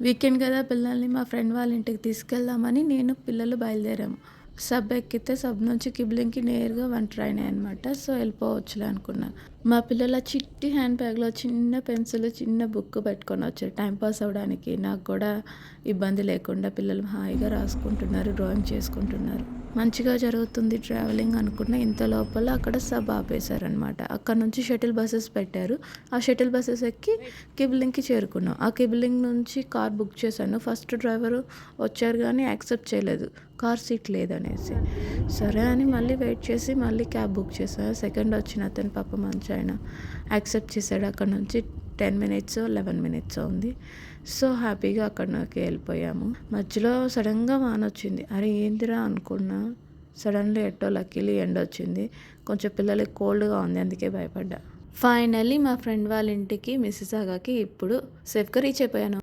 Weekend కదా పిల్లల్ని మా ఫ్రెండ్ వాళ్ళ ఇంటికి తీసుకెళ్దామని నేను పిల్లలు బయలుదేరాము. సబ్ ఎక్కితే సబ్ నుంచి కిబ్లింగ్‌కి నేరుగా 1 ట్రైనే అనమాట. సో, వెళ్ళిపోవచ్చులే అనుకున్నా. మా పిల్లల చిట్టి హ్యాండ్ బ్యాగ్‌లో చిన్న పెన్సిల్, చిన్న బుక్ పెట్టుకొనొచ్చారు టైమ్ పాస్ అవ్వడానికి. నాకు కూడా ఇబ్బంది లేకుండా పిల్లలు హాయిగా రాసుకుంటున్నారు, డ్రాయింగ్ చేసుకుంటున్నారు. మంచిగా జరుగుతుంది ట్రావెలింగ్ అనుకున్న ఇంత లోపల అక్కడ సబ్ ఆపేశారనమాట. అక్కడ నుంచి షటిల్ బసెస్ పెట్టారు. ఆ షటిల్ బసెస్ ఎక్కి కిబ్లింగ్‌కి చేరుకున్నాం. ఆ కిబ్లింగ్ నుంచి కార్ బుక్ చేశాను. ఫస్ట్ డ్రైవరు వచ్చారు గానీ యాక్సెప్ట్ చేయలేదు. కార్ సీట్ లేదనేసి. సరే అని మళ్ళీ వెయిట్ చేసి మళ్ళీ క్యాబ్ బుక్ చేశా. సెకండ్ వచ్చిన అతను పాపం మంచాయన యాక్సెప్ట్ చేశాడు. అక్కడ నుంచి 10 మినిట్సో, 11 మినిట్సో ఉంది. సో, హ్యాపీగా అక్కడికి వెళ్ళిపోయాము. మధ్యలో సడన్‌గా వానొచ్చింది. అరే ఏందిరా అనుకున్నా. సడన్‌లీ ఎట్టో లక్కీలీ ఎండొచ్చింది. కొంచెం పిల్లలకి కోల్డ్‌గా ఉంది. అందుకే భయపడ్డా. ఫైనల్లీ మా ఫ్రెండ్ వాళ్ళ ఇంటికి మిసిసాగాకి ఇప్పుడు సేఫ్‌గా రీచ్ అయిపోయాను.